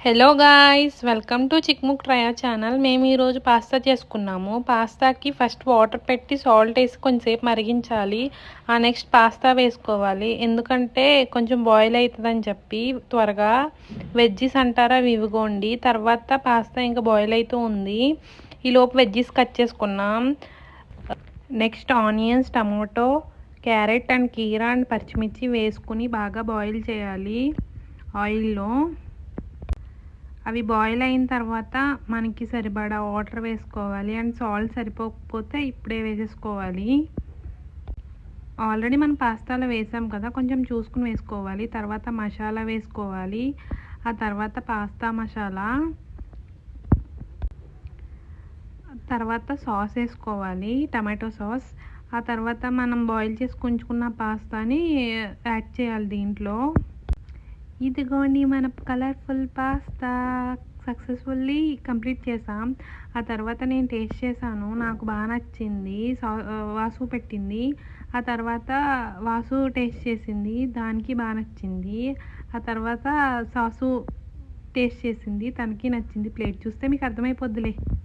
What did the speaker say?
Hello guys, welcome to చిక్ముక్ ట్రయా channel. మేము ఈరోజు పాస్తా చేసుకున్నాము. పాస్తాకి ఫస్ట్ వాటర్ పెట్టి సాల్ట్ వేసి కొంచెంసేపు మరిగించాలి. నెక్స్ట్ పాస్తా వేసుకోవాలి, ఎందుకంటే కొంచెం బాయిల్ అవుతుందని చెప్పి. త్వరగా వెజ్జీస్ అంటారా అవి ఇవ్వకోండి. తర్వాత పాస్తా ఇంకా బాయిల్ అవుతూ ఉంది. ఈలోపు వెజ్జీస్ కట్ చేసుకున్నాం. Next onions, tomato, carrot and కీరా అండ్ పచ్చిమిర్చి వేసుకుని బాగా బాయిల్ చేయాలి ఆయిల్లో. అవి బాయిల్ అయిన తర్వాత మనకి సరిపడా వాటర్ వేసుకోవాలి అండ్ సాల్ట్ సరిపోకపోతే ఇప్పుడే వేసేసుకోవాలి. ఆల్రెడీ మనం పాస్తాలో వేసాం కదా, కొంచెం చూసుకుని వేసుకోవాలి. తర్వాత మసాలా వేసుకోవాలి, ఆ తర్వాత పాస్తా మసాలా, తర్వాత సాస్ వేసుకోవాలి, టమాటో సాస్. ఆ తర్వాత మనం బాయిల్ చేసి ఉంచుకున్న పాస్తాని యాడ్ చేయాలి దీంట్లో. ఇదిగోండి మన కలర్ఫుల్ పాస్తా సక్సెస్ఫుల్లీ కంప్లీట్ చేసాం. ఆ తర్వాత నేను టేస్ట్ చేశాను, నాకు బాగా నచ్చింది. వాసు పెట్టింది. ఆ తర్వాత వాసు టేస్ట్ చేసింది, దానికి బాగా నచ్చింది. ఆ తర్వాత సాసు టేస్ట్ చేసింది, తనకి నచ్చింది. ప్లేట్ చూస్తే మీకు అర్థమైపోద్దిలే.